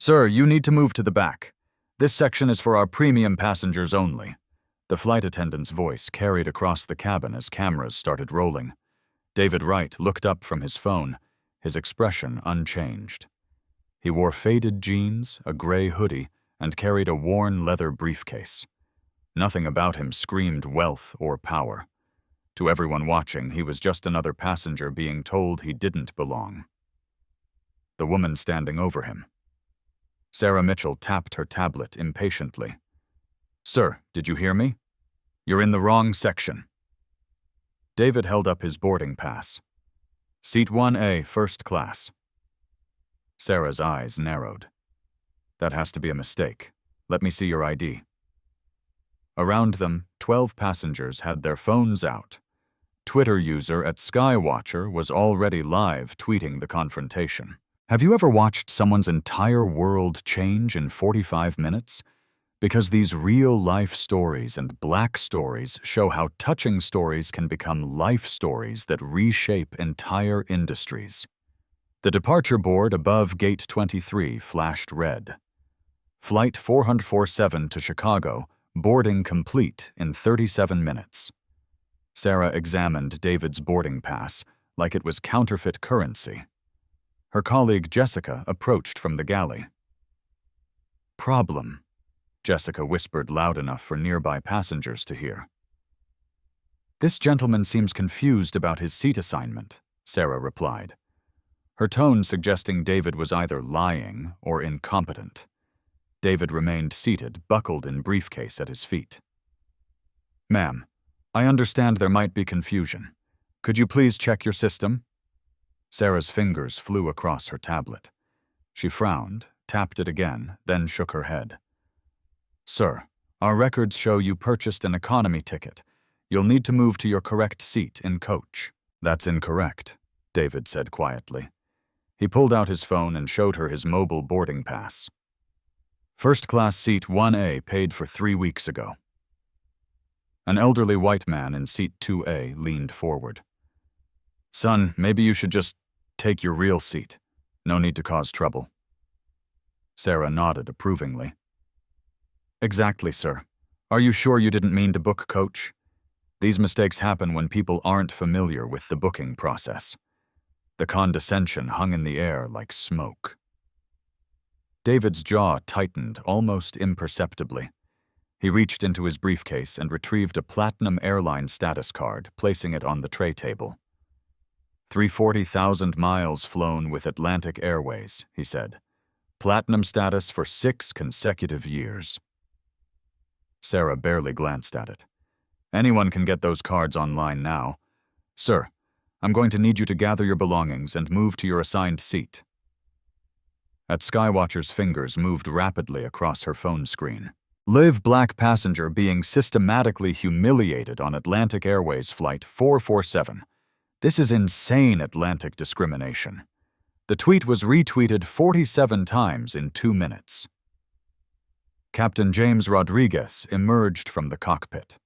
Sir, you need to move to the back. This section is for our premium passengers only. The flight attendant's voice carried across the cabin as cameras started rolling. David Wright looked up from his phone, his expression unchanged. He wore faded jeans, a gray hoodie, and carried a worn leather briefcase. Nothing about him screamed wealth or power. To everyone watching, he was just another passenger being told he didn't belong. The woman standing over him. Sarah Mitchell tapped her tablet impatiently. "Sir, did you hear me? You're in the wrong section." David held up his boarding pass. "Seat 1A, first class." Sarah's eyes narrowed. "That has to be a mistake. Let me see your ID." Around them, 12 passengers had their phones out. Twitter user at Skywatcher was already live tweeting the confrontation. Have you ever watched someone's entire world change in 45 minutes? Because these real-life stories and black stories show how touching stories can become life stories that reshape entire industries. The departure board above Gate 23 flashed red. Flight 447 to Chicago, boarding complete in 37 minutes. Sarah examined David's boarding pass like it was counterfeit currency. Her colleague Jessica approached from the galley. "Problem," Jessica whispered loud enough for nearby passengers to hear. "This gentleman seems confused about his seat assignment," Sarah replied, her tone suggesting David was either lying or incompetent. David remained seated, buckled in briefcase at his feet. "Ma'am, I understand there might be confusion. Could you please check your system?" Sarah's fingers flew across her tablet. She frowned, tapped it again, then shook her head. "Sir, our records show you purchased an economy ticket. You'll need to move to your correct seat in coach." "That's incorrect," David said quietly. He pulled out his phone and showed her his mobile boarding pass. "First-class seat 1A paid for 3 weeks ago." An elderly white man in seat 2A leaned forward. "Son, maybe you should just take your real seat. No need to cause trouble." Sarah nodded approvingly. "Exactly, sir. Are you sure you didn't mean to book coach? These mistakes happen when people aren't familiar with the booking process." The condescension hung in the air like smoke. David's jaw tightened almost imperceptibly. He reached into his briefcase and retrieved a platinum airline status card, placing it on the tray table. 340,000 miles flown with Atlantic Airways, he said. Platinum status for 6 consecutive years. Sarah barely glanced at it. "Anyone can get those cards online now. Sir, I'm going to need you to gather your belongings and move to your assigned seat." At Skywatcher's fingers moved rapidly across her phone screen. "Live black passenger being systematically humiliated on Atlantic Airways Flight 447. This is insane Atlantic discrimination." The tweet was retweeted 47 times in 2 minutes. Captain James Rodriguez emerged from the cockpit.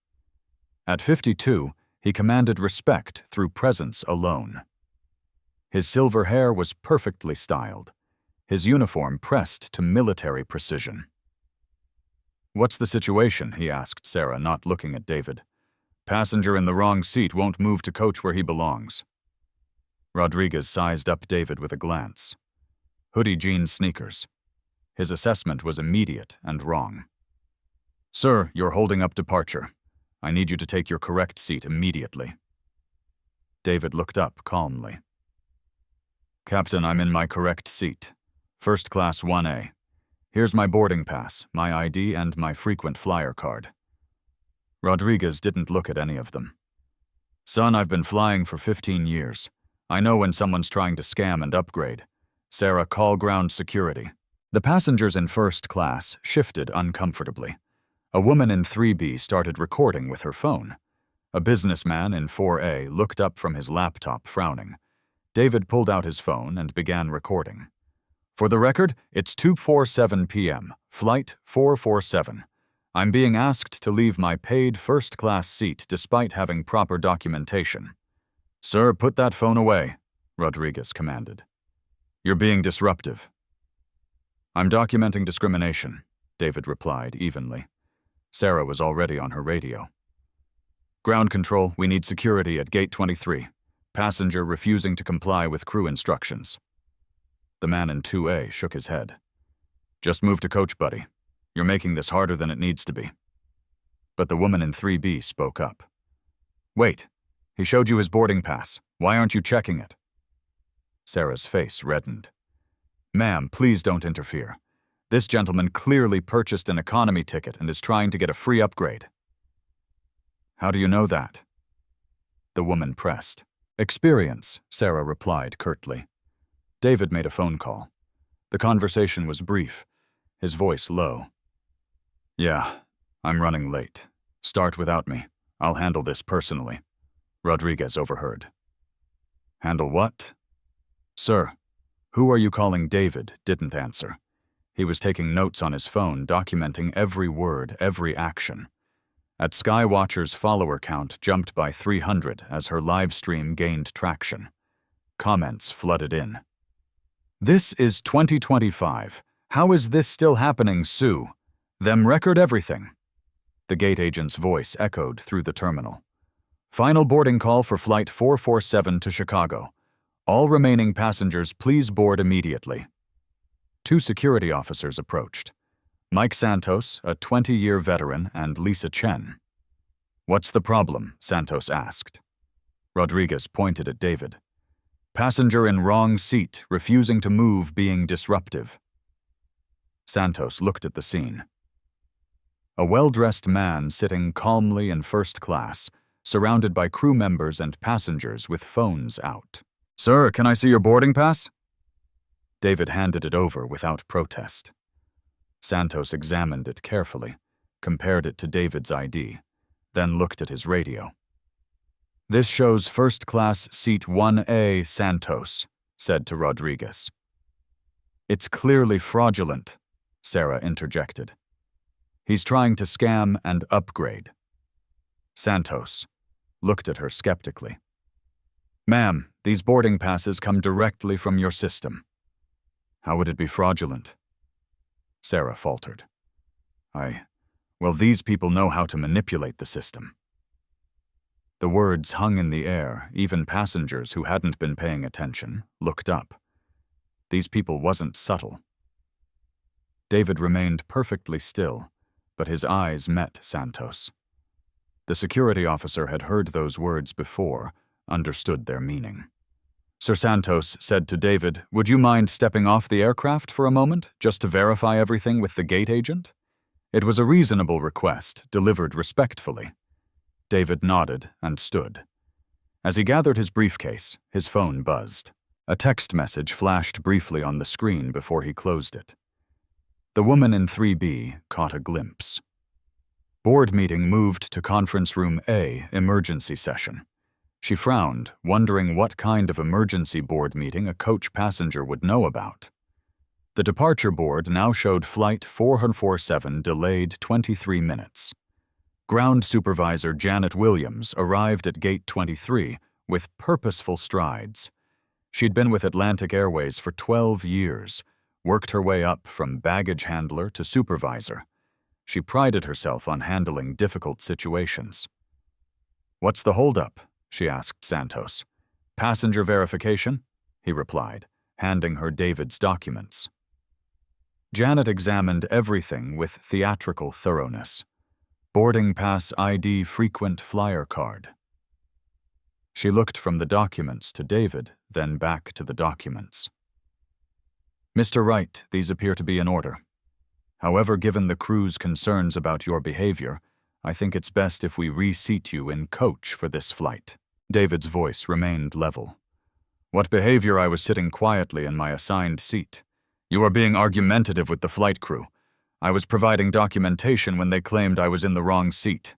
At 52, he commanded respect through presence alone. His silver hair was perfectly styled, his uniform pressed to military precision. "What's the situation?" he asked Sarah, not looking at David. "Passenger in the wrong seat won't move to coach where he belongs." Rodriguez sized up David with a glance. Hoodie jeans sneakers. His assessment was immediate and wrong. "Sir, you're holding up departure. I need you to take your correct seat immediately." David looked up calmly. "Captain, I'm in my correct seat. First class 1A. Here's my boarding pass, my ID, and my frequent flyer card." Rodriguez didn't look at any of them. "Son, I've been flying for 15 years. I know when someone's trying to scam and upgrade. Sarah, call ground security." The passengers in first class shifted uncomfortably. A woman in 3B started recording with her phone. A businessman in 4A looked up from his laptop frowning. David pulled out his phone and began recording. "For the record, it's 2:47 p.m., flight 447. I'm being asked to leave my paid first-class seat despite having proper documentation." "Sir, put that phone away," Rodriguez commanded. "You're being disruptive." I'm documenting discrimination, David replied evenly. Sarah was already on her radio. Ground control, we need security at gate 23. Passenger refusing to comply with crew instructions. The man in 2A shook his head. Just move to coach, buddy. You're making this harder than it needs to be. But the woman in 3B spoke up. Wait, he showed you his boarding pass. Why aren't you checking it? Sarah's face reddened. Ma'am, please don't interfere. This gentleman clearly purchased an economy ticket and is trying to get a free upgrade. How do you know that? The woman pressed. Experience, Sarah replied curtly. David made a phone call. The conversation was brief, his voice low. Yeah, I'm running late. Start without me. I'll handle this personally. Rodriguez overheard. Handle what? Sir, who are you calling David? Didn't answer. He was taking notes on his phone, documenting every word, every action. At Skywatcher's follower count jumped by 300 as her live stream gained traction. Comments flooded in. This is 2025. How is this still happening, Sue? Them record everything. The gate agent's voice echoed through the terminal. Final boarding call for Flight 447 to Chicago. All remaining passengers please board immediately. 2 security officers approached. Mike Santos, a 20-year veteran, and Lisa Chen. What's the problem? Santos asked. Rodriguez pointed at David. Passenger in wrong seat, refusing to move, being disruptive. Santos looked at the scene. A well-dressed man sitting calmly in first class, surrounded by crew members and passengers with phones out. Sir, can I see your boarding pass? David handed it over without protest. Santos examined it carefully, compared it to David's ID, then looked at his radio. This shows first class seat 1A, Santos, said to Rodriguez. It's clearly fraudulent, Sarah interjected. He's trying to scam and upgrade. Santos looked at her skeptically. Ma'am, these boarding passes come directly from your system. How would it be fraudulent? Sarah faltered. Well, these people know how to manipulate the system. The words hung in the air. Even passengers who hadn't been paying attention looked up. These people wasn't subtle. David remained perfectly still, but his eyes met Santos. The security officer had heard those words before, understood their meaning. Sir Santos said to David, would you mind stepping off the aircraft for a moment, just to verify everything with the gate agent? It was a reasonable request, delivered respectfully. David nodded and stood. As he gathered his briefcase, his phone buzzed. A text message flashed briefly on the screen before he closed it. The woman in 3B caught a glimpse. Board meeting moved to conference room A, emergency session. She frowned, wondering what kind of emergency board meeting a coach passenger would know about. The departure board now showed Flight 447 delayed 23 minutes. Ground Supervisor Janet Williams arrived at Gate 23 with purposeful strides. She'd been with Atlantic Airways for 12 years, worked her way up from baggage handler to supervisor. She prided herself on handling difficult situations. What's the holdup? She asked Santos. Passenger verification? He replied, handing her David's documents. Janet examined everything with theatrical thoroughness. Boarding pass ID frequent flyer card. She looked from the documents to David, then back to the documents. Mr. Wright, these appear to be in order. However, given the crew's concerns about your behavior, I think it's best if we reseat you in coach for this flight. David's voice remained level. What behavior? I was sitting quietly in my assigned seat. You are being argumentative with the flight crew. I was providing documentation when they claimed I was in the wrong seat.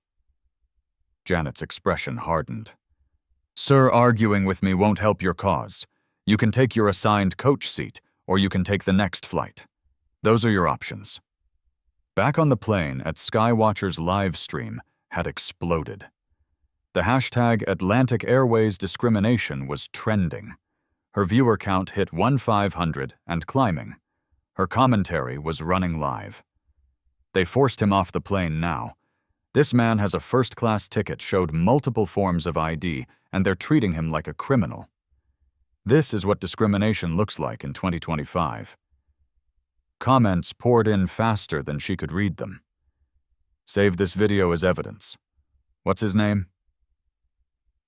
Janet's expression hardened. Sir, arguing with me won't help your cause. You can take your assigned coach seat, or you can take the next flight. Those are your options. Back on the plane at Skywatcher's live stream had exploded. The hashtag Atlantic Airways discrimination was trending. Her viewer count hit 1,500 and climbing. Her commentary was running live. They forced him off the plane now. This man has a first-class ticket, showed multiple forms of ID, and they're treating him like a criminal. This is what discrimination looks like in 2025. Comments poured in faster than she could read them. Save this video as evidence. What's his name?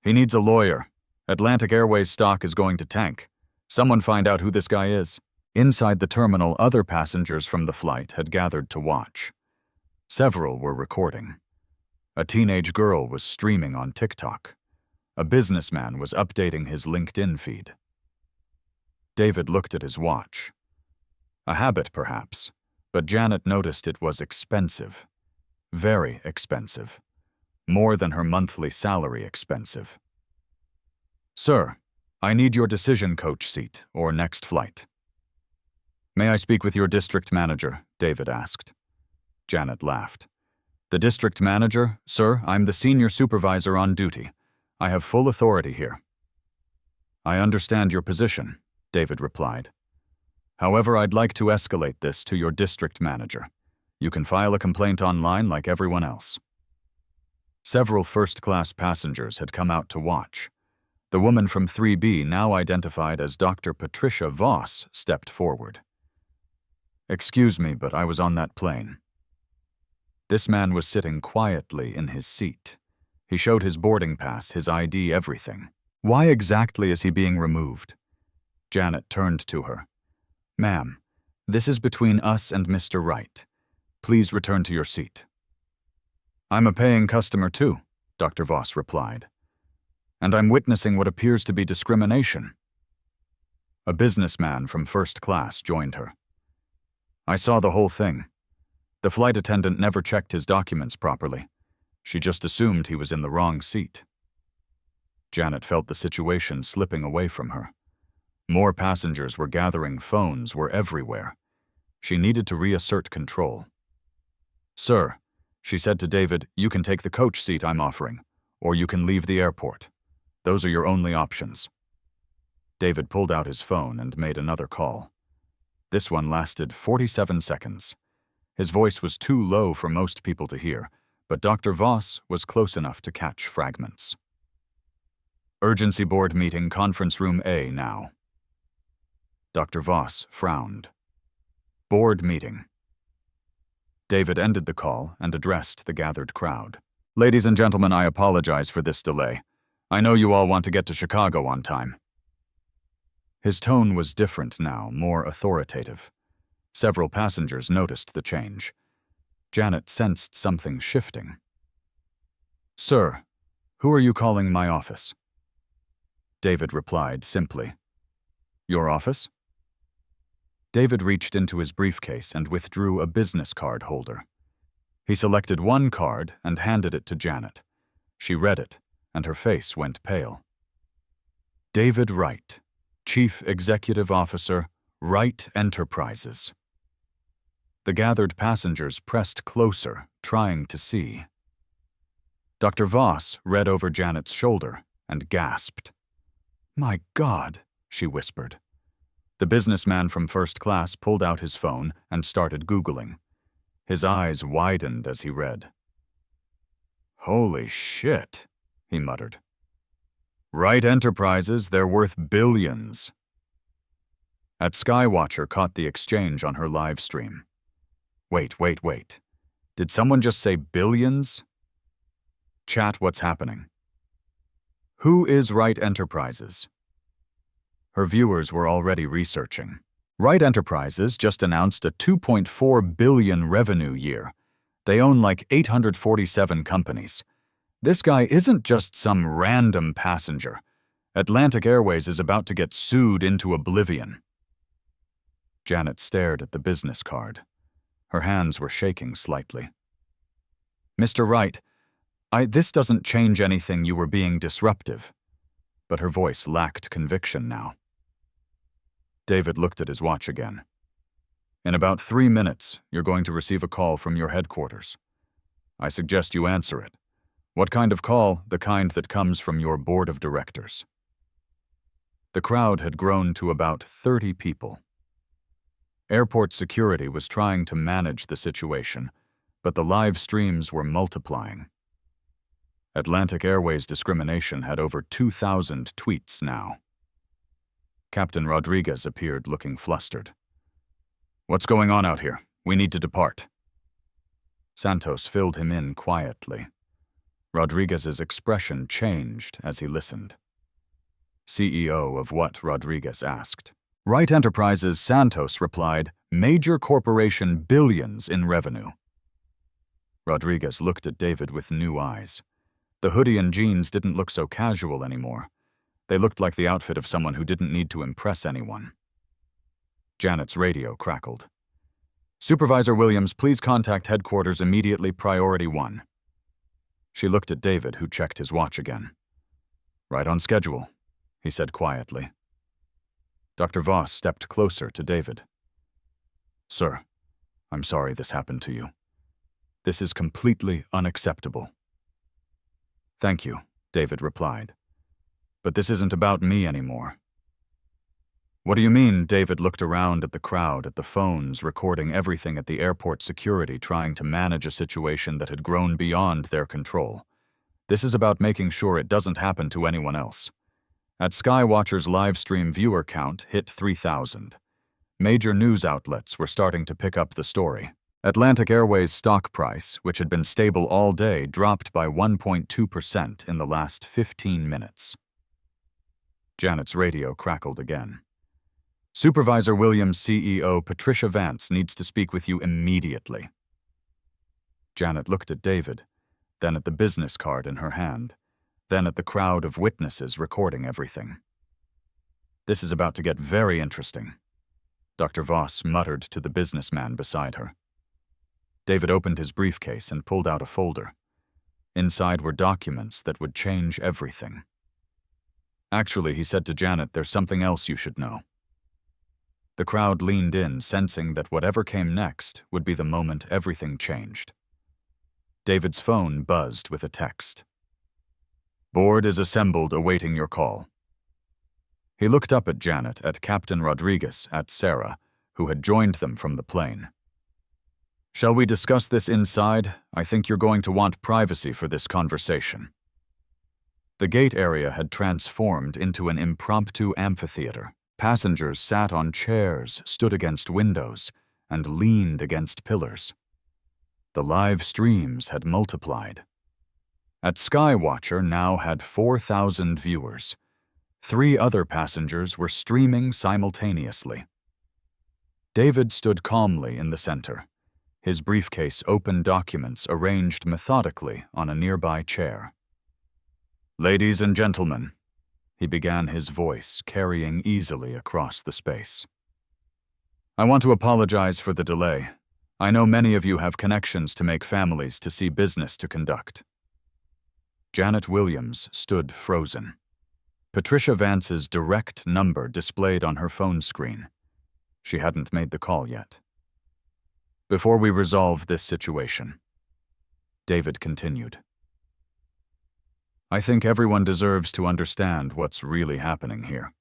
He needs a lawyer. Atlantic Airways stock is going to tank. Someone find out who this guy is. Inside the terminal, other passengers from the flight had gathered to watch. Several were recording. A teenage girl was streaming on TikTok. A businessman was updating his LinkedIn feed. David looked at his watch. A habit, perhaps, but Janet noticed it was expensive. Very expensive. More than her monthly salary expensive. "Sir, I need your decision coach seat or next flight." "May I speak with your district manager?" David asked. Janet laughed. "The district manager? Sir, I'm the senior supervisor on duty. I have full authority here." "I understand your position," David replied. "However, I'd like to escalate this to your district manager. You can file a complaint online like everyone else." Several first-class passengers had come out to watch. The woman from 3B, now identified as Dr. Patricia Voss, stepped forward. "Excuse me, but I was on that plane." This man was sitting quietly in his seat. He showed his boarding pass, his ID, everything. Why exactly is he being removed? Janet turned to her. "Ma'am, this is between us and Mr. Wright. Please return to your seat." "I'm a paying customer too," Dr. Voss replied. "And I'm witnessing what appears to be discrimination." A businessman from first class joined her. "I saw the whole thing. The flight attendant never checked his documents properly. She just assumed he was in the wrong seat." Janet felt the situation slipping away from her. More passengers were gathering, phones were everywhere. She needed to reassert control. "Sir," she said to David, "you can take the coach seat I'm offering, or you can leave the airport. Those are your only options." David pulled out his phone and made another call. This one lasted 47 seconds. His voice was too low for most people to hear, but Dr. Voss was close enough to catch fragments. "Urgency board meeting, conference room A now." Dr. Voss frowned. "Board meeting." David ended the call and addressed the gathered crowd. "Ladies and gentlemen, I apologize for this delay. I know you all want to get to Chicago on time." His tone was different now, more authoritative. Several passengers noticed the change. Janet sensed something shifting. "Sir, who are you calling my office?" David replied simply, "Your office?" David reached into his briefcase and withdrew a business card holder. He selected one card and handed it to Janet. She read it, and her face went pale. "David Wright, Chief Executive Officer, Wright Enterprises." The gathered passengers pressed closer, trying to see. Dr. Voss read over Janet's shoulder and gasped. "My God," she whispered. The businessman from first class pulled out his phone and started Googling. His eyes widened as he read. "Holy shit," he muttered. "Wright Enterprises, they're worth billions." At Skywatcher caught the exchange on her live stream. Wait. Did someone just say billions? Chat, what's happening? Who is Wright Enterprises? Her viewers were already researching. Wright Enterprises just announced a $2.4 billion revenue year. They own like 847 companies. This guy isn't just some random passenger. Atlantic Airways is about to get sued into oblivion. Janet stared at the business card. Her hands were shaking slightly. "Mr. Wright, this doesn't change anything. You were being disruptive." But her voice lacked conviction now. David looked at his watch again. "In about 3 minutes, you're going to receive a call from your headquarters. I suggest you answer it. What kind of call? The kind that comes from your board of directors." The crowd had grown to about 30 people. Airport security was trying to manage the situation, but the live streams were multiplying. Atlantic Airways discrimination had over 2,000 tweets now. Captain Rodriguez appeared looking flustered. "What's going on out here? We need to depart." Santos filled him in quietly. Rodriguez's expression changed as he listened. CEO of what? Rodriguez asked. Wright Enterprises, Santos replied, "Major corporation, billions in revenue." Rodriguez looked at David with new eyes. The hoodie and jeans didn't look so casual anymore. They looked like the outfit of someone who didn't need to impress anyone. Janet's radio crackled. "Supervisor Williams, please contact headquarters immediately, priority 1. She looked at David, who checked his watch again. "Right on schedule," he said quietly. Dr. Voss stepped closer to David. "Sir, I'm sorry this happened to you. This is completely unacceptable." "Thank you," David replied. "But this isn't about me anymore." "What do you mean?" David looked around at the crowd, at the phones, recording everything at the airport security, trying to manage a situation that had grown beyond their control. "This is about making sure it doesn't happen to anyone else." At Skywatcher's live stream viewer count hit 3,000. Major news outlets were starting to pick up the story. Atlantic Airways' stock price, which had been stable all day, dropped by 1.2% in the last 15 minutes. Janet's radio crackled again. "Supervisor Williams' CEO Patricia Vance needs to speak with you immediately." Janet looked at David, then at the business card in her hand, then at the crowd of witnesses recording everything. "This is about to get very interesting," Dr. Voss muttered to the businessman beside her. David opened his briefcase and pulled out a folder. Inside were documents that would change everything. "Actually," he said to Janet, "there's something else you should know." The crowd leaned in, sensing that whatever came next would be the moment everything changed. David's phone buzzed with a text. "Board is assembled awaiting your call." He looked up at Janet, at Captain Rodriguez, at Sarah, who had joined them from the plane. "Shall we discuss this inside? I think you're going to want privacy for this conversation." The gate area had transformed into an impromptu amphitheater. Passengers sat on chairs, stood against windows, and leaned against pillars. The live streams had multiplied. At Skywatcher now had 4,000 viewers. 3 other passengers were streaming simultaneously. David stood calmly in the center, his briefcase open documents arranged methodically on a nearby chair. "Ladies and gentlemen," he began, his voice carrying easily across the space. "I want to apologize for the delay. I know many of you have connections to make, families to see, business to conduct." Janet Williams stood frozen. Patricia Vance's direct number displayed on her phone screen. She hadn't made the call yet. "Before we resolve this situation," David continued, "I think everyone deserves to understand what's really happening here."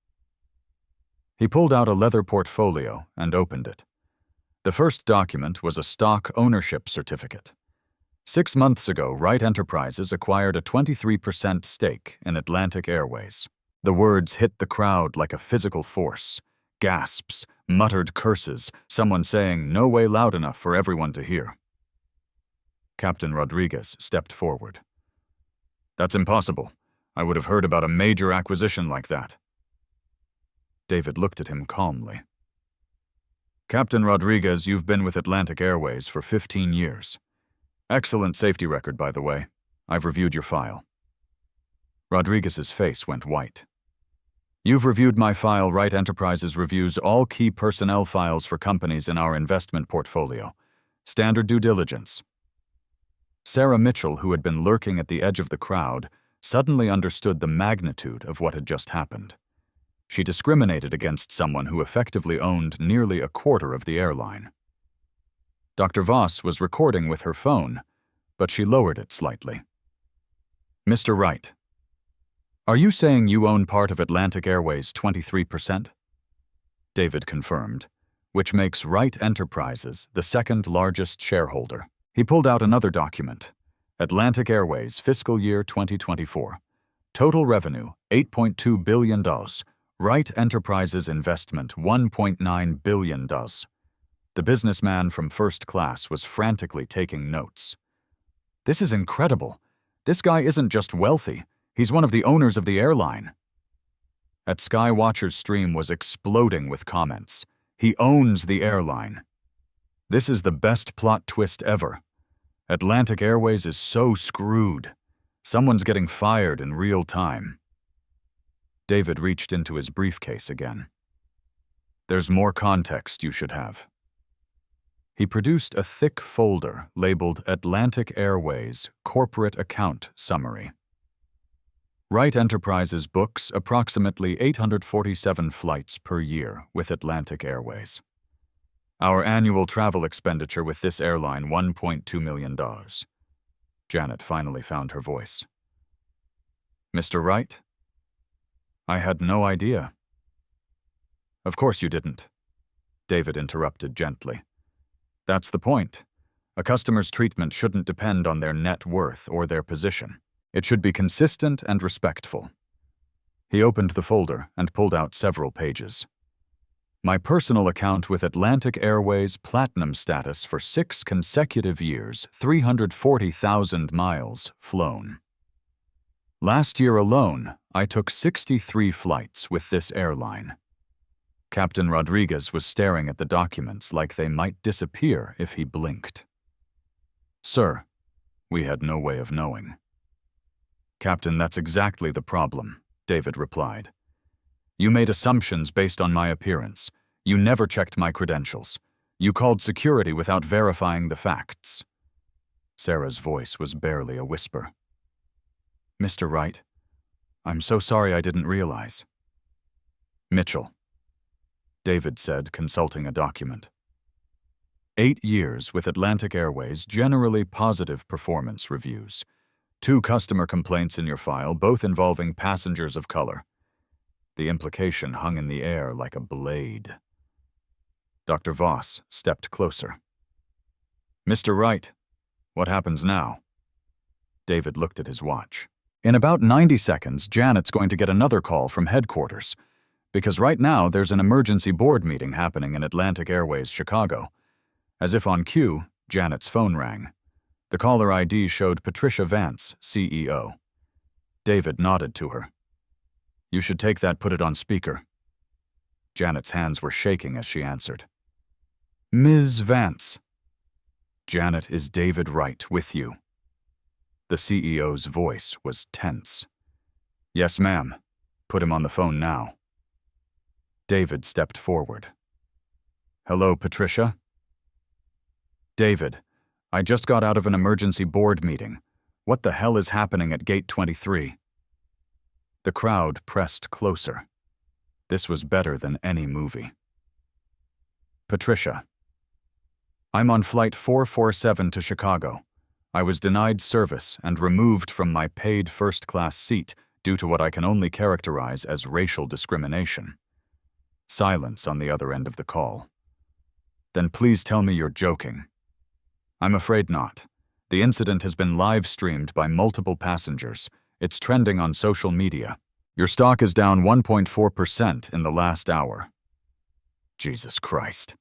He pulled out a leather portfolio and opened it. The first document was a stock ownership certificate. 6 months ago, Wright Enterprises acquired a 23% stake in Atlantic Airways. The words hit the crowd like a physical force. Gasps, muttered curses, someone saying, "No way," loud enough for everyone to hear. Captain Rodriguez stepped forward. "That's impossible. I would have heard about a major acquisition like that." David looked at him calmly. "Captain Rodriguez, you've been with Atlantic Airways for 15 years. Excellent safety record, by the way. I've reviewed your file." Rodriguez's face went white. "You've reviewed my file. Wright Enterprises reviews all key personnel files for companies in our investment portfolio. Standard due diligence." Sarah Mitchell, who had been lurking at the edge of the crowd, suddenly understood the magnitude of what had just happened. She discriminated against someone who effectively owned nearly a quarter of the airline. Dr. Voss was recording with her phone, but she lowered it slightly. "Mr. Wright, are you saying you own part of Atlantic Airways 23%? David confirmed. which makes Wright Enterprises the second largest shareholder. He pulled out another document. Atlantic Airways, fiscal year 2024. Total revenue, $8.2 billion. Wright Enterprises investment, $1.9 billion. The businessman from first class was frantically taking notes. This is incredible. This guy isn't just wealthy, he's one of the owners of the airline. At Skywatcher's stream was exploding with comments. He owns the airline. This is the best plot twist ever. Atlantic Airways is so screwed. Someone's getting fired in real time. David reached into his briefcase again. There's more context you should have. He produced a thick folder labeled Atlantic Airways Corporate Account Summary. Wright Enterprises books approximately 847 flights per year with Atlantic Airways. Our annual travel expenditure with this airline, $1.2 million. Janet finally found her voice. Mr. Wright? I had no idea. Of course you didn't, David interrupted gently. That's the point. A customer's treatment shouldn't depend on their net worth or their position. It should be consistent and respectful. He opened the folder and pulled out several pages. My personal account with Atlantic Airways Platinum status for 6 consecutive years, 340,000 miles flown. Last year alone, I took 63 flights with this airline. Captain Rodriguez was staring at the documents like they might disappear if he blinked. Sir, we had no way of knowing. Captain, that's exactly the problem, David replied. You made assumptions based on my appearance. You never checked my credentials. You called security without verifying the facts. Sarah's voice was barely a whisper. Mr. Wright, I'm so sorry I didn't realize. Mitchell, David said, consulting a document. 8 years with Atlantic Airways, generally positive performance reviews. 2 customer complaints in your file, both involving passengers of color. The implication hung in the air like a blade. Dr. Voss stepped closer. Mr. Wright, what happens now? David looked at his watch. In about 90 seconds, Janet's going to get another call from headquarters, because right now there's an emergency board meeting happening in Atlantic Airways, Chicago. As if on cue, Janet's phone rang. The caller ID showed Patricia Vance, CEO. David nodded to her. You should take that, put it on speaker. Janet's hands were shaking as she answered. Ms. Vance. Janet, is David Wright with you? The CEO's voice was tense. Yes, ma'am. Put him on the phone now. David stepped forward. Hello, Patricia? David, I just got out of an emergency board meeting. What the hell is happening at Gate 23? The crowd pressed closer. This was better than any movie. Patricia, I'm on Flight 447 to Chicago. I was denied service and removed from my paid first-class seat due to what I can only characterize as racial discrimination. Silence on the other end of the call. Then please tell me you're joking. I'm afraid not. The incident has been live-streamed by multiple passengers. It's trending on social media. Your stock is down 1.4% in the last hour. Jesus Christ.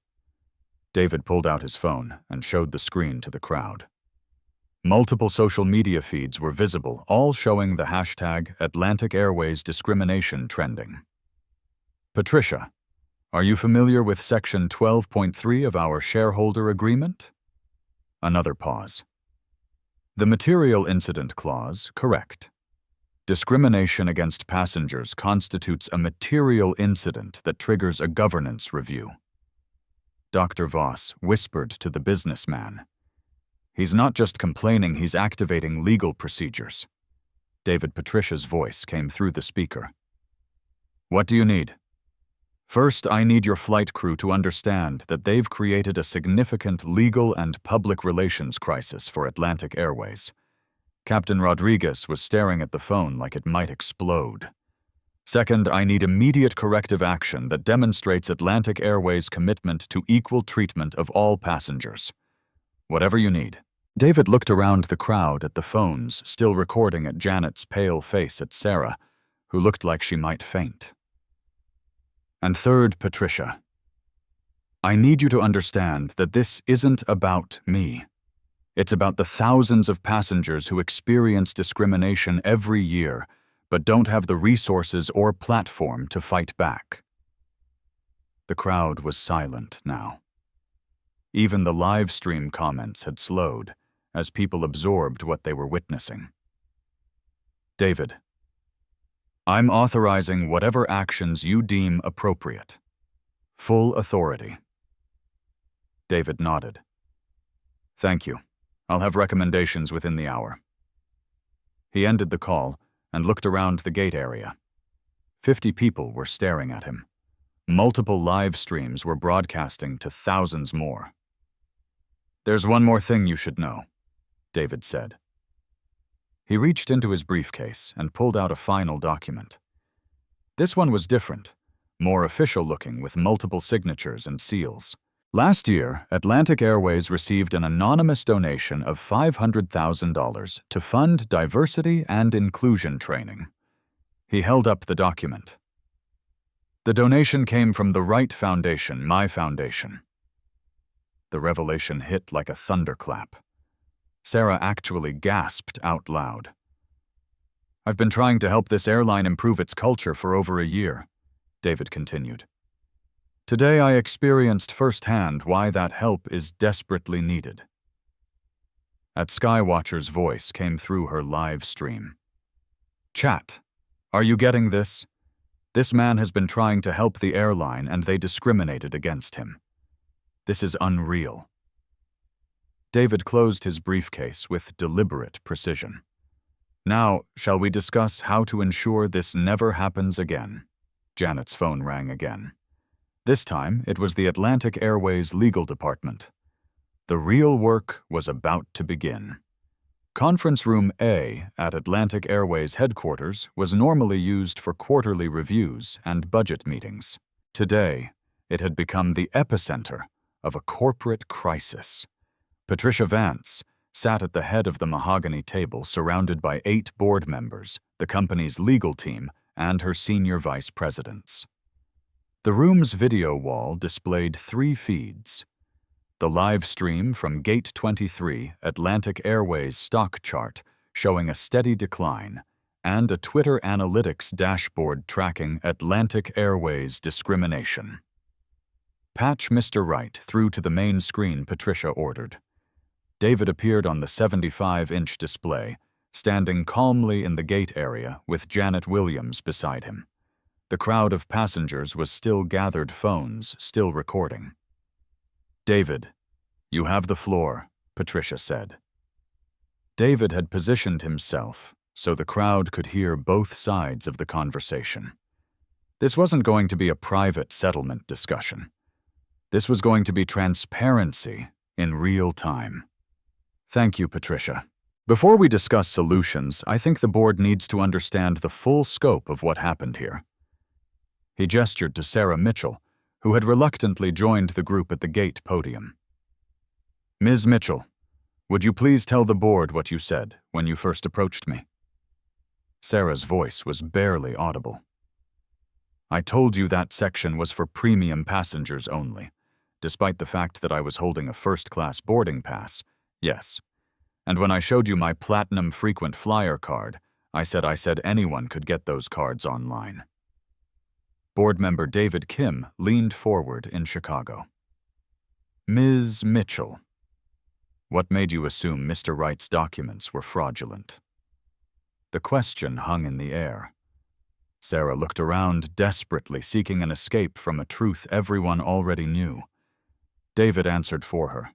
David pulled out his phone and showed the screen to the crowd. Multiple social media feeds were visible, all showing the hashtag Atlantic Airways discrimination trending. Patricia, are you familiar with Section 12.3 of our shareholder agreement? Another pause. The material incident clause, correct. Discrimination against passengers constitutes a material incident that triggers a governance review. Dr. Voss whispered to the businessman. He's not just complaining, he's activating legal procedures. David Patricia's voice came through the speaker. What do you need? First, I need your flight crew to understand that they've created a significant legal and public relations crisis for Atlantic Airways. Captain Rodriguez was staring at the phone like it might explode. Second, I need immediate corrective action that demonstrates Atlantic Airways' commitment to equal treatment of all passengers. Whatever you need. David looked around the crowd at the phones, still recording at Janet's pale face at Sarah, who looked like she might faint. And third, Patricia. I need you to understand that this isn't about me. It's about the thousands of passengers who experience discrimination every year, but don't have the resources or platform to fight back. The crowd was silent now. Even the live stream comments had slowed as people absorbed what they were witnessing. David, I'm authorizing whatever actions you deem appropriate. Full authority. David nodded. Thank you. I'll have recommendations within the hour. He ended the call and looked around the gate area. 50 people were staring at him. Multiple live streams were broadcasting to thousands more. There's one more thing you should know, David said. He reached into his briefcase and pulled out a final document. This one was different, more official-looking with multiple signatures and seals. Last year, Atlantic Airways received an anonymous donation of $500,000 to fund diversity and inclusion training. He held up the document. The donation came from the Right Foundation, my foundation. The revelation hit like a thunderclap. Sarah actually gasped out loud. I've been trying to help this airline improve its culture for over a year, David continued. Today I experienced firsthand why that help is desperately needed. At Skywatcher's voice came through her live stream. Chat, are you getting this? This man has been trying to help the airline and they discriminated against him. This is unreal. David closed his briefcase with deliberate precision. Now, shall we discuss how to ensure this never happens again? Janet's phone rang again. This time, it was the Atlantic Airways legal department. The real work was about to begin. Conference Room A at Atlantic Airways headquarters was normally used for quarterly reviews and budget meetings. Today, it had become the epicenter of a corporate crisis. Patricia Vance sat at the head of the mahogany table surrounded by 8 board members, the company's legal team, and her senior vice presidents. The room's video wall displayed 3 feeds. The live stream from Gate 23, Atlantic Airways stock chart showing a steady decline, and a Twitter analytics dashboard tracking Atlantic Airways discrimination. Patch Mr. Wright through to the main screen, Patricia ordered. David appeared on the 75-inch display, standing calmly in the gate area with Janet Williams beside him. The crowd of passengers was still gathered, phones still recording. David, you have the floor, Patricia said. David had positioned himself so the crowd could hear both sides of the conversation. This wasn't going to be a private settlement discussion. This was going to be transparency in real time. Thank you, Patricia. Before we discuss solutions, I think the board needs to understand the full scope of what happened here. He gestured to Sarah Mitchell, who had reluctantly joined the group at the gate podium. Ms. Mitchell, would you please tell the board what you said when you first approached me? Sarah's voice was barely audible. I told you that section was for premium passengers only, despite the fact that I was holding a first-class boarding pass, yes. And when I showed you my platinum frequent flyer card, I said anyone could get those cards online. Board member David Kim leaned forward in Chicago. Ms. Mitchell, what made you assume Mr. Wright's documents were fraudulent? The question hung in the air. Sarah looked around desperately, seeking an escape from a truth everyone already knew. David answered for her.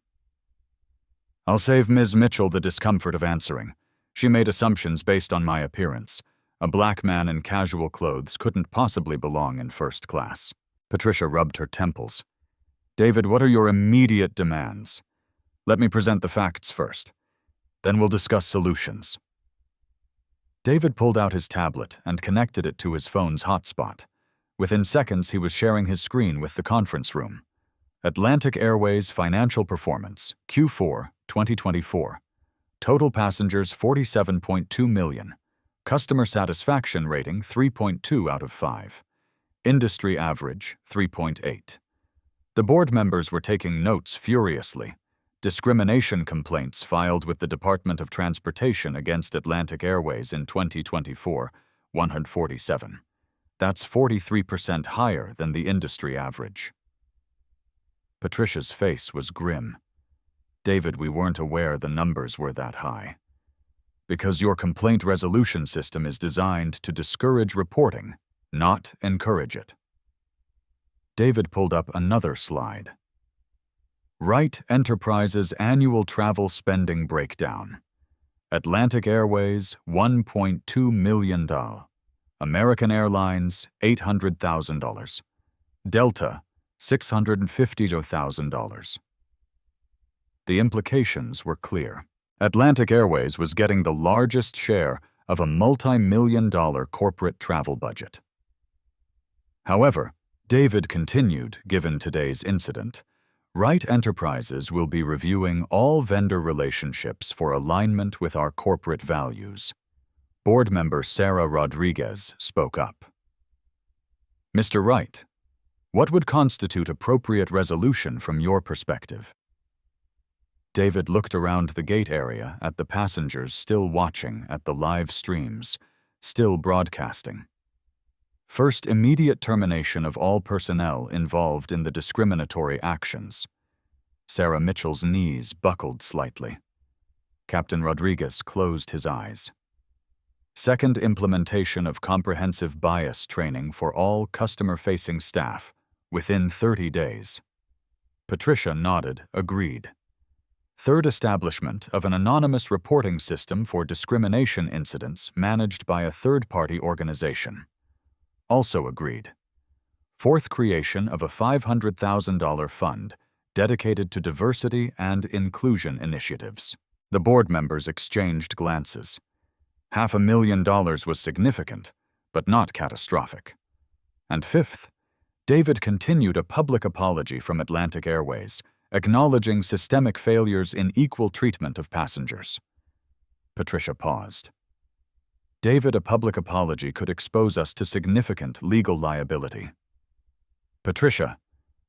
I'll save Ms. Mitchell the discomfort of answering. She made assumptions based on my appearance. A black man in casual clothes couldn't possibly belong in first class. Patricia rubbed her temples. David, what are your immediate demands? Let me present the facts first. Then we'll discuss solutions. David pulled out his tablet and connected it to his phone's hotspot. Within seconds, he was sharing his screen with the conference room. Atlantic Airways financial performance, Q4, 2024. Total passengers 47.2 million. Customer satisfaction rating 3.2 out of 5. Industry average 3.8. The board members were taking notes furiously. Discrimination complaints filed with the Department of Transportation against Atlantic Airways in 2024, 147. That's 43% higher than the industry average. Patricia's face was grim. David, we weren't aware the numbers were that high. Because your complaint resolution system is designed to discourage reporting, not encourage it. David pulled up another slide. Wright Enterprises annual travel spending breakdown. Atlantic Airways, $1.2 million. American Airlines, $800,000. Delta, $650,000. The implications were clear. Atlantic Airways was getting the largest share of a multi-million-dollar corporate travel budget. However, David continued, given today's incident, Wright Enterprises will be reviewing all vendor relationships for alignment with our corporate values. Board member Sarah Rodriguez spoke up. Mr. Wright, what would constitute appropriate resolution from your perspective? David looked around the gate area at the passengers still watching at the live streams, still broadcasting. First, immediate termination of all personnel involved in the discriminatory actions. Sarah Mitchell's knees buckled slightly. Captain Rodriguez closed his eyes. Second, implementation of comprehensive bias training for all customer-facing staff within 30 days. Patricia nodded, agreed. Third, establishment of an anonymous reporting system for discrimination incidents managed by a third-party organization. Also agreed. Fourth, creation of a $500,000 fund dedicated to diversity and inclusion initiatives. The board members exchanged glances. $500,000 was significant, but not catastrophic. And fifth, David continued a public apology from Atlantic Airways, acknowledging systemic failures in equal treatment of passengers. Patricia paused. David, a public apology could expose us to significant legal liability. Patricia,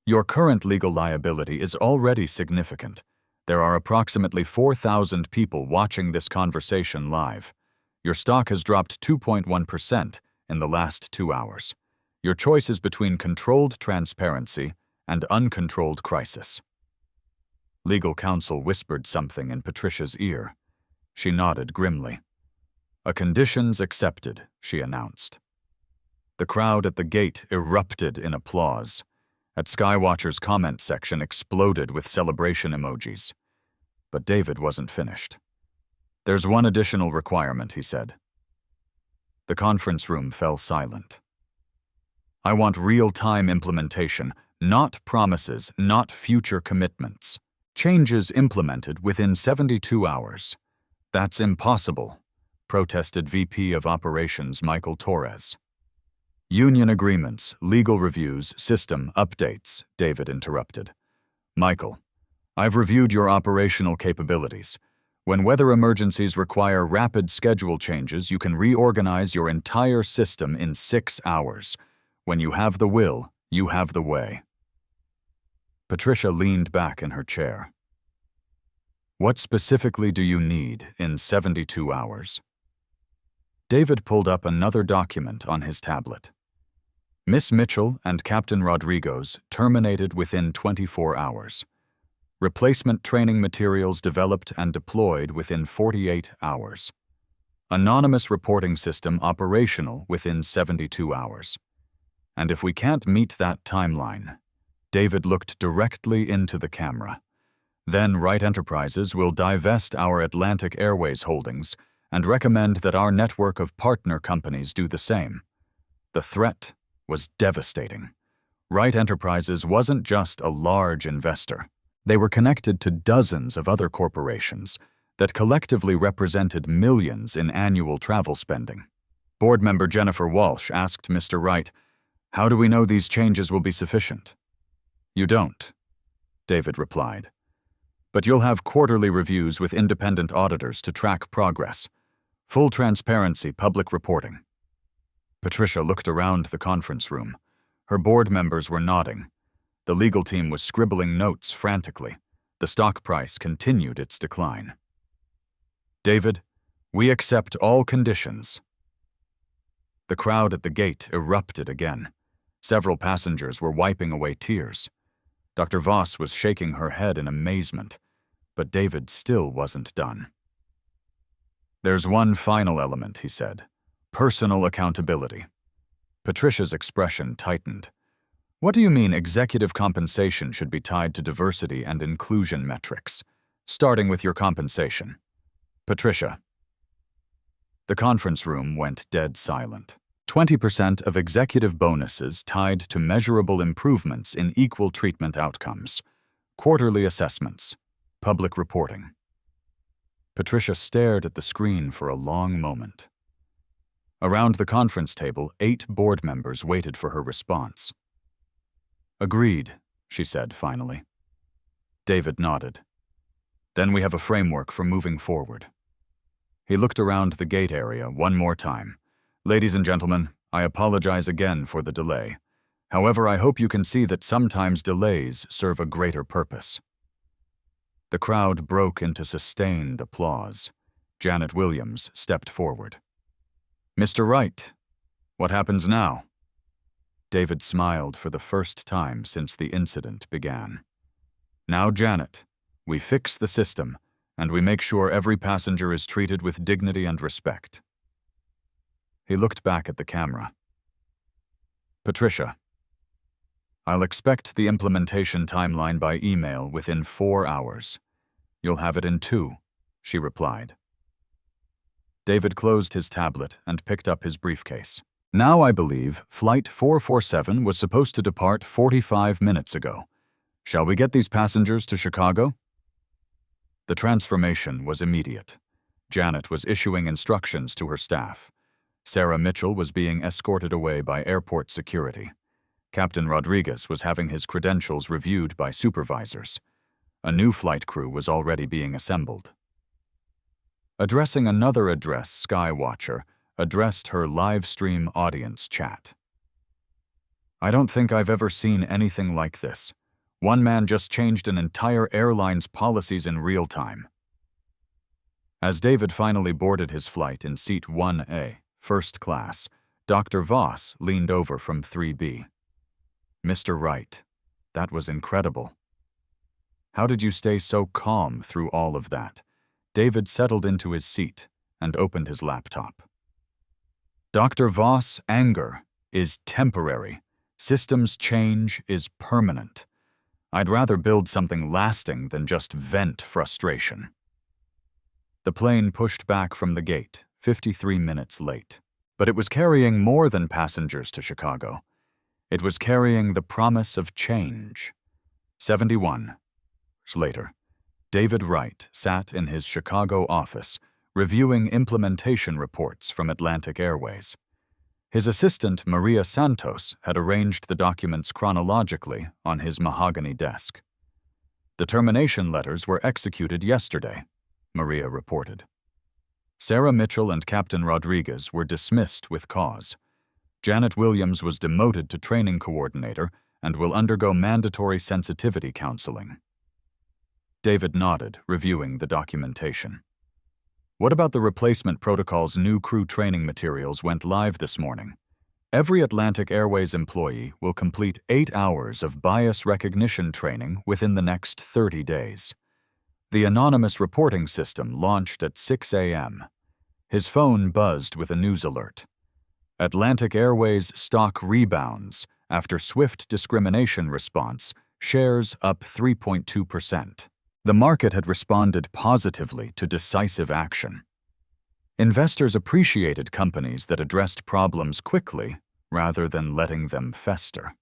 your current legal liability is already significant. There are approximately 4,000 people watching this conversation live. Your stock has dropped 2.1% in the last 2 hours. Your choice is between controlled transparency and uncontrolled crisis. Legal counsel whispered something in Patricia's ear. She nodded grimly. A conditions accepted, she announced. The crowd at the gate erupted in applause. At Skywatcher's comment section exploded with celebration emojis. But David wasn't finished. There's one additional requirement, he said. The conference room fell silent. I want real-time implementation, not promises, not future commitments. Changes implemented within 72 hours. That's impossible, protested VP of Operations Michael Torres. Union agreements, legal reviews, system updates, David interrupted. Michael, I've reviewed your operational capabilities. When weather emergencies require rapid schedule changes, you can reorganize your entire system in 6 hours. When you have the will, you have the way. Patricia leaned back in her chair. What specifically do you need in 72 hours? David pulled up another document on his tablet. Miss Mitchell and Captain Rodriguez terminated within 24 hours. Replacement training materials developed and deployed within 48 hours. Anonymous reporting system operational within 72 hours. And if we can't meet that timeline, David looked directly into the camera. Then Wright Enterprises will divest our Atlantic Airways holdings and recommend that our network of partner companies do the same. The threat was devastating. Wright Enterprises wasn't just a large investor. They were connected to dozens of other corporations that collectively represented millions in annual travel spending. Board member Jennifer Walsh asked Mr. Wright, "How do we know these changes will be sufficient?" "You don't," David replied. "But you'll have quarterly reviews with independent auditors to track progress. Full transparency, public reporting." Patricia looked around the conference room. Her board members were nodding. The legal team was scribbling notes frantically. The stock price continued its decline. "David, we accept all conditions." The crowd at the gate erupted again. Several passengers were wiping away tears. Dr. Voss was shaking her head in amazement, but David still wasn't done. "There's one final element," he said. "Personal accountability." Patricia's expression tightened. "What do you mean executive compensation should be tied to diversity and inclusion metrics, starting with your compensation?" "Patricia." The conference room went dead silent. 20% of executive bonuses tied to measurable improvements in equal treatment outcomes, quarterly assessments, public reporting. Patricia stared at the screen for a long moment. Around the conference table, 8 board members waited for her response. "Agreed," she said finally. David nodded. "Then we have a framework for moving forward." He looked around the gate area one more time. "Ladies and gentlemen, I apologize again for the delay. However, I hope you can see that sometimes delays serve a greater purpose." The crowd broke into sustained applause. Janet Williams stepped forward. "Mr. Wright, what happens now?" David smiled for the first time since the incident began. "Now, Janet, we fix the system, and we make sure every passenger is treated with dignity and respect." He looked back at the camera. "Patricia, I'll expect the implementation timeline by email within 4 hours. You'll have it in 2, she replied. David closed his tablet and picked up his briefcase. "Now I believe Flight 447 was supposed to depart 45 minutes ago. Shall we get these passengers to Chicago?" The transformation was immediate. Janet was issuing instructions to her staff. Sarah Mitchell was being escorted away by airport security. Captain Rodriguez was having his credentials reviewed by supervisors. A new flight crew was already being assembled. Addressing another address, Skywatcher addressed her live stream audience chat. "I don't think I've ever seen anything like this. One man just changed an entire airline's policies in real time." As David finally boarded his flight in seat 1A, first class, Dr. Voss leaned over from 3B. "Mr. Wright, that was incredible. How did you stay so calm through all of that?" David settled into his seat and opened his laptop. "Dr. Voss, anger is temporary. Systems change is permanent. I'd rather build something lasting than just vent frustration." The plane pushed back from the gate, 53 minutes late. But it was carrying more than passengers to Chicago. It was carrying the promise of change. 71 hours later, David Wright sat in his Chicago office, reviewing implementation reports from Atlantic Airways. His assistant, Maria Santos, had arranged the documents chronologically on his mahogany desk. "The termination letters were executed yesterday," Maria reported. Sarah Mitchell and Captain Rodriguez were dismissed with cause. Janet Williams was demoted to training coordinator and will undergo mandatory sensitivity counseling. David nodded, reviewing the documentation. "What about the replacement protocol's new crew training materials went live this morning? Every Atlantic Airways employee will complete 8 hours of bias recognition training within the next 30 days. The anonymous reporting system launched at 6 a.m. His phone buzzed with a news alert. Atlantic Airways stock rebounds after swift discrimination response, shares up 3.2%. The market had responded positively to decisive action. Investors appreciated companies that addressed problems quickly rather than letting them fester."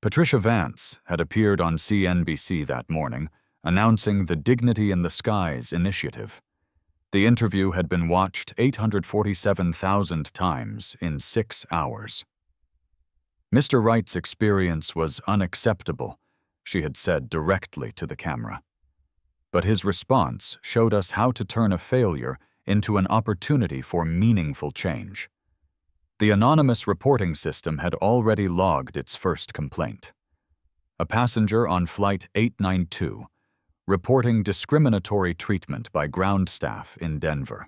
Patricia Vance had appeared on CNBC that morning, announcing the Dignity in the Skies initiative. The interview had been watched 847,000 times in 6 hours. Mr. Wright's experience was unacceptable, she had said directly to the camera. But his response showed us how to turn a failure into an opportunity for meaningful change. The anonymous reporting system had already logged its first complaint. A passenger on Flight 892 reporting discriminatory treatment by ground staff in Denver.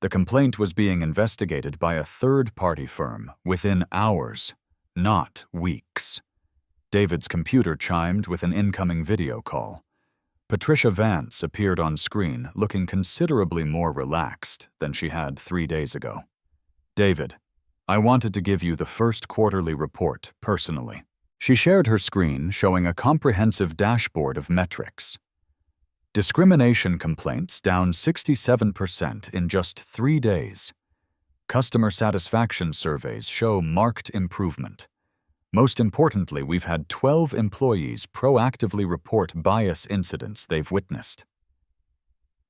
The complaint was being investigated by a third-party firm within hours, not weeks. David's computer chimed with an incoming video call. Patricia Vance appeared on screen looking considerably more relaxed than she had 3 days ago. "David, I wanted to give you the first quarterly report personally." She shared her screen showing a comprehensive dashboard of metrics. Discrimination complaints down 67% in just 3 days. Customer satisfaction surveys show marked improvement. Most importantly, we've had 12 employees proactively report bias incidents they've witnessed.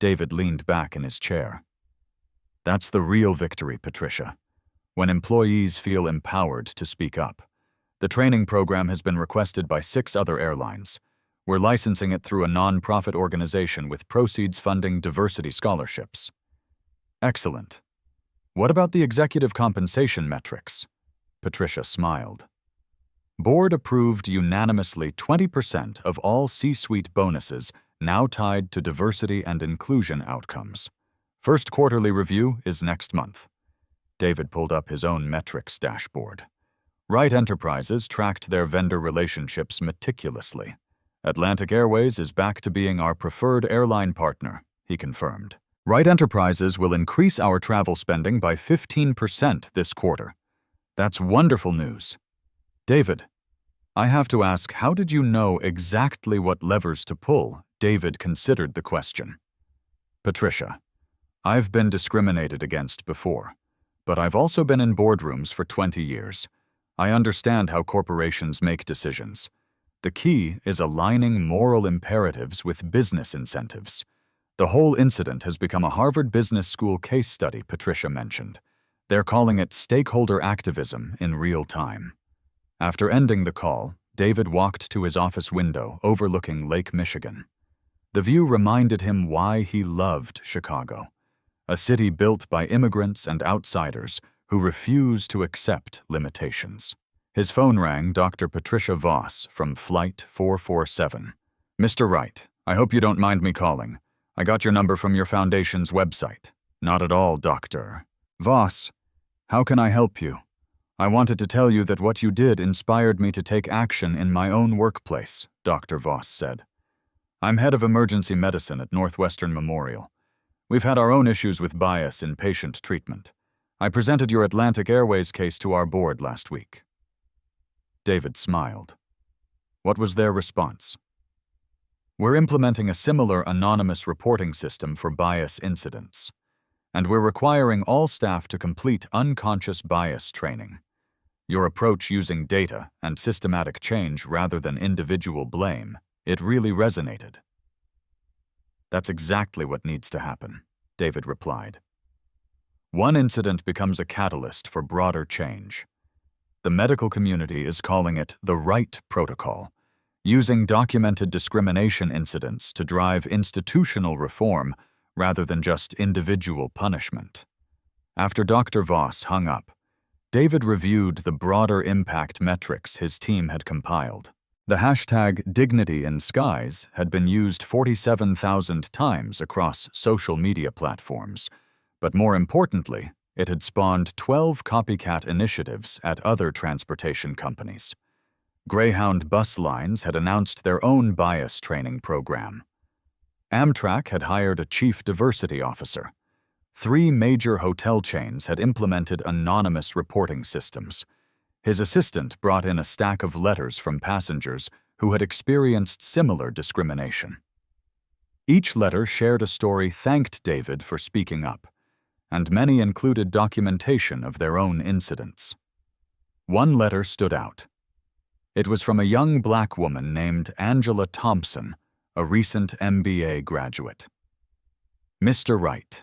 David leaned back in his chair. "That's the real victory, Patricia. When employees feel empowered to speak up. The training program has been requested by 6 other airlines. We're licensing it through a non-profit organization with proceeds funding diversity scholarships." "Excellent. What about the executive compensation metrics?" Patricia smiled. "Board approved unanimously 20% of all C-suite bonuses now tied to diversity and inclusion outcomes. First quarterly review is next month." David pulled up his own metrics dashboard. Wright Enterprises tracked their vendor relationships meticulously. "Atlantic Airways is back to being our preferred airline partner," he confirmed. "Wright Enterprises will increase our travel spending by 15% this quarter. That's wonderful news." "David, I have to ask, how did you know exactly what levers to pull?" David considered the question. "Patricia, I've been discriminated against before, but I've also been in boardrooms for 20 years. I understand how corporations make decisions. The key is aligning moral imperatives with business incentives. The whole incident has become a Harvard Business School case study," Patricia mentioned. "They're calling it stakeholder activism in real time." After ending the call, David walked to his office window overlooking Lake Michigan. The view reminded him why he loved Chicago, a city built by immigrants and outsiders who refuse to accept limitations. His phone rang. Dr. Patricia Voss from Flight 447. "Mr. Wright, I hope you don't mind me calling. I got your number from your foundation's website." "Not at all, Dr. Voss. How can I help you?" "I wanted to tell you that what you did inspired me to take action in my own workplace," Dr. Voss said. "I'm head of emergency medicine at Northwestern Memorial. We've had our own issues with bias in patient treatment. I presented your Atlantic Airways case to our board last week." David smiled. What was their response? "We're implementing a similar anonymous reporting system for bias incidents, and we're requiring all staff to complete unconscious bias training. Your approach using data and systematic change rather than individual blame, it really resonated." "That's exactly what needs to happen," David replied. "One incident becomes a catalyst for broader change. The medical community is calling it the Wright Protocol, using documented discrimination incidents to drive institutional reform rather than just individual punishment." After Dr. Voss hung up, David reviewed the broader impact metrics his team had compiled. The hashtag #DignityInSkies had been used 47,000 times across social media platforms, but more importantly, it had spawned 12 copycat initiatives at other transportation companies. Greyhound bus lines had announced their own bias training program. Amtrak had hired a chief diversity officer. 3 major hotel chains had implemented anonymous reporting systems. His assistant brought in a stack of letters from passengers who had experienced similar discrimination. Each letter shared a story thanked David for speaking up, and many included documentation of their own incidents. One letter stood out. It was from a young black woman named Angela Thompson, a recent MBA graduate. Mr. Wright,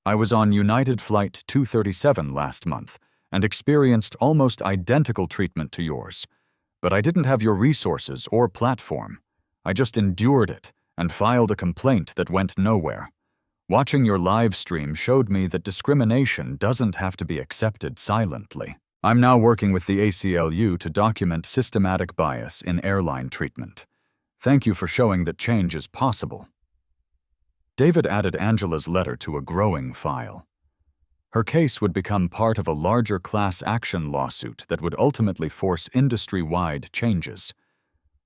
I was on United Flight 237 last month and experienced almost identical treatment to yours, but I didn't have your resources or platform. I just endured it and filed a complaint that went nowhere. Watching your live stream showed me that discrimination doesn't have to be accepted silently. I'm now working with the ACLU to document systematic bias in airline treatment. Thank you for showing that change is possible. David added Angela's letter to a growing file. Her case would become part of a larger class action lawsuit that would ultimately force industry-wide changes.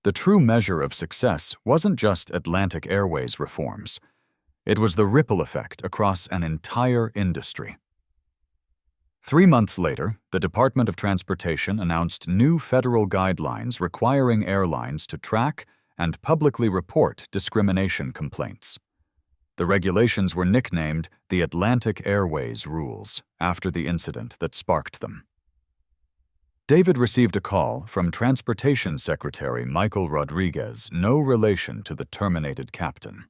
The true measure of success wasn't just Atlantic Airways reforms. It was the ripple effect across an entire industry. 3 months later, the Department of Transportation announced new federal guidelines requiring airlines to track and publicly report discrimination complaints. The regulations were nicknamed the Atlantic Airways Rules after the incident that sparked them. David received a call from Transportation Secretary Michael Rodriguez, no relation to the terminated captain.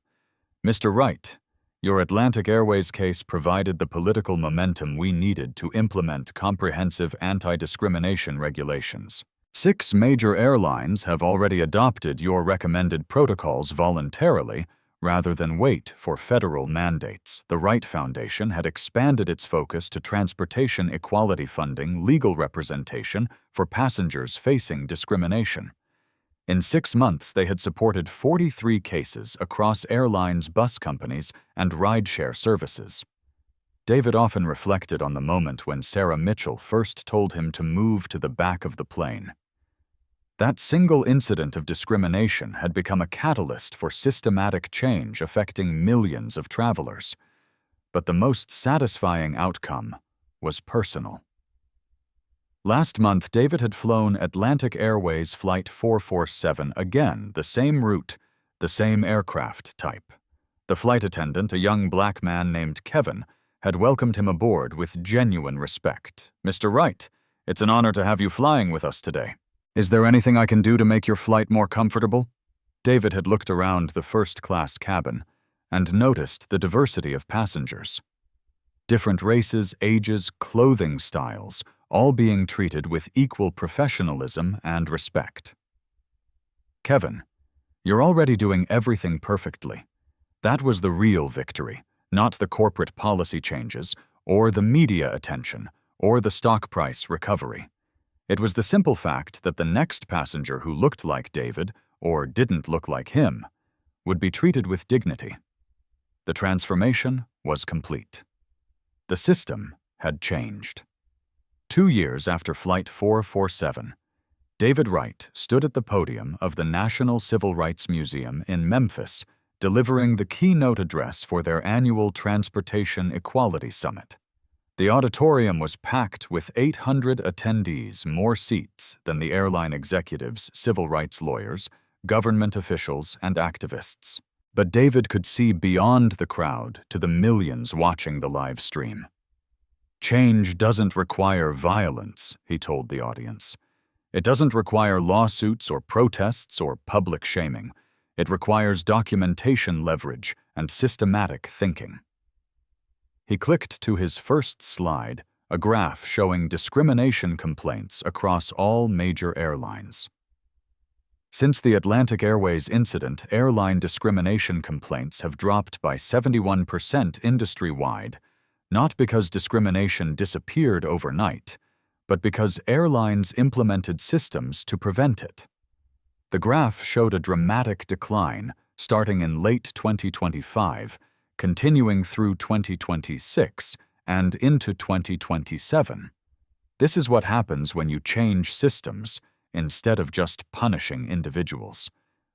Mr. Wright, your Atlantic Airways case provided the political momentum we needed to implement comprehensive anti-discrimination regulations. 6 major airlines have already adopted your recommended protocols voluntarily, rather than wait for federal mandates. The Wright Foundation had expanded its focus to transportation equality funding legal representation for passengers facing discrimination. In 6 months, they had supported 43 cases across airlines, bus companies, and rideshare services. David often reflected on the moment when Sarah Mitchell first told him to move to the back of the plane. That single incident of discrimination had become a catalyst for systematic change affecting millions of travelers. But the most satisfying outcome was personal. Last month, David had flown Atlantic Airways Flight 447 again, the same route, the same aircraft type. The flight attendant, a young black man named Kevin, had welcomed him aboard with genuine respect. "Mr. Wright, it's an honor to have you flying with us today. Is there anything I can do to make your flight more comfortable?" David had looked around the first-class cabin and noticed the diversity of passengers. Different races, ages, clothing styles, all being treated with equal professionalism and respect. "Kevin, you're already doing everything perfectly. That was the real victory, not the corporate policy changes, or the media attention, or the stock price recovery. It was the simple fact that the next passenger who looked like David, or didn't look like him, would be treated with dignity. The transformation was complete. The system had changed. 2 years after Flight 447, David Wright stood at the podium of the National Civil Rights Museum in Memphis, delivering the keynote address for their annual Transportation Equality Summit. The auditorium was packed with 800 attendees, more seats than the airline executives, civil rights lawyers, government officials, and activists. But David could see beyond the crowd to the millions watching the live stream. "Change doesn't require violence," he told the audience. "It doesn't require lawsuits or protests or public shaming. It requires documentation leverage and systematic thinking." He clicked to his first slide, a graph showing discrimination complaints across all major airlines. Since the Atlantic Airways incident, airline discrimination complaints have dropped by 71% industry-wide, not because discrimination disappeared overnight, but because airlines implemented systems to prevent it. The graph showed a dramatic decline starting in late 2025, continuing through 2026 and into 2027. This is what happens when you change systems instead of just punishing individuals.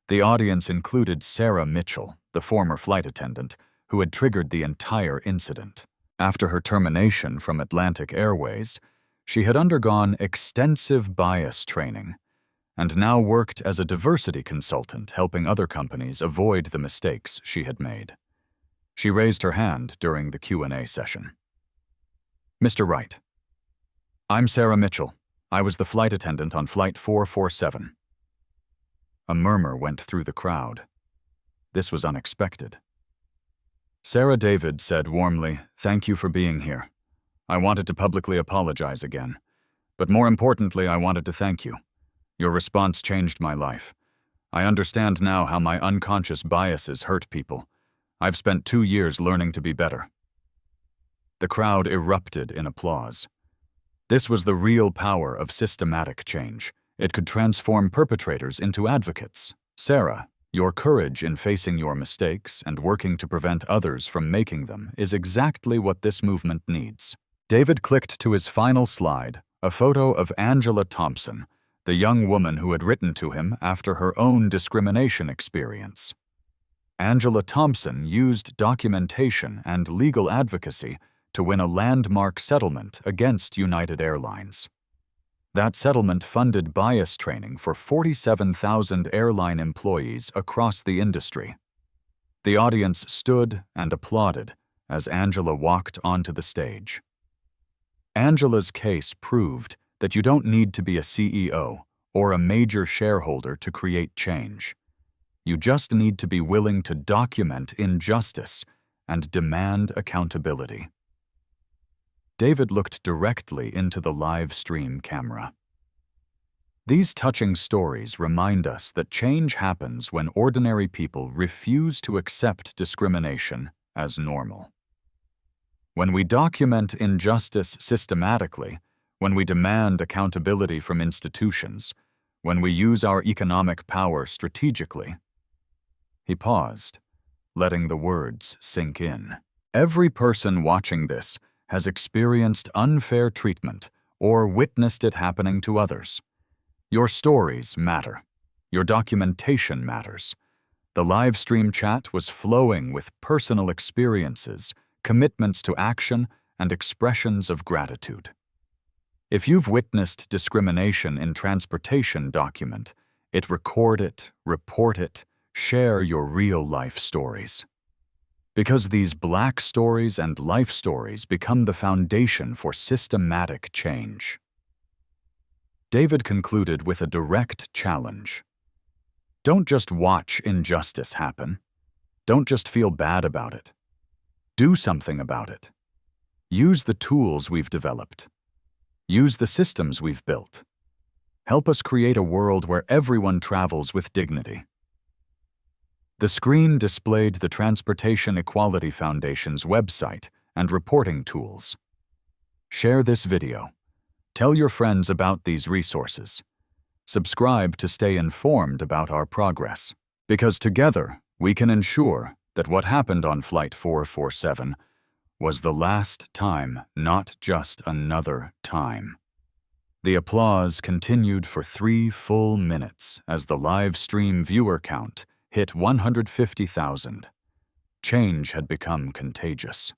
The audience included Sarah Mitchell, the former flight attendant, who had triggered the entire incident. After her termination from Atlantic Airways, she had undergone extensive bias training and now worked as a diversity consultant helping other companies avoid the mistakes she had made. She raised her hand during the Q&A session. "Mr. Wright, I'm Sarah Mitchell. I was the flight attendant on Flight 447. A murmur went through the crowd. This was unexpected. Sarah David said warmly, "Thank you for being here. I wanted to publicly apologize again. But more importantly, I wanted to thank you. Your response changed my life. I understand now how my unconscious biases hurt people. I've spent 2 years learning to be better." The crowd erupted in applause. This was the real power of systematic change. It could transform perpetrators into advocates. Sarah, your courage in facing your mistakes and working to prevent others from making them is exactly what this movement needs. David clicked to his final slide, a photo of Angela Thompson, the young woman who had written to him after her own discrimination experience. Angela Thompson used documentation and legal advocacy to win a landmark settlement against United Airlines. That settlement funded bias training for 47,000 airline employees across the industry. The audience stood and applauded as Angela walked onto the stage. Angela's case proved that you don't need to be a CEO or a major shareholder to create change. You just need to be willing to document injustice and demand accountability. David looked directly into the live stream camera. These touching stories remind us that change happens when ordinary people refuse to accept discrimination as normal. When we document injustice systematically, when we demand accountability from institutions, when we use our economic power strategically. He paused, letting the words sink in. Every person watching this has experienced unfair treatment or witnessed it happening to others. Your stories matter. Your documentation matters. The live stream chat was flowing with personal experiences, commitments to action, and expressions of gratitude. If you've witnessed discrimination in transportation, document it, record it, report it, share your real-life stories. Because these Black stories and life stories become the foundation for systematic change. David concluded with a direct challenge. Don't just watch injustice happen. Don't just feel bad about it. Do something about it. Use the tools we've developed. Use the systems we've built. Help us create a world where everyone travels with dignity. The screen displayed the Transportation Equality Foundation's website and reporting tools. Share this video. Tell your friends about these resources. Subscribe to stay informed about our progress, because together we can ensure that what happened on Flight 447 was the last time, not just another time. The applause continued for 3 full minutes as the live stream viewer count hit 150,000. Change had become contagious.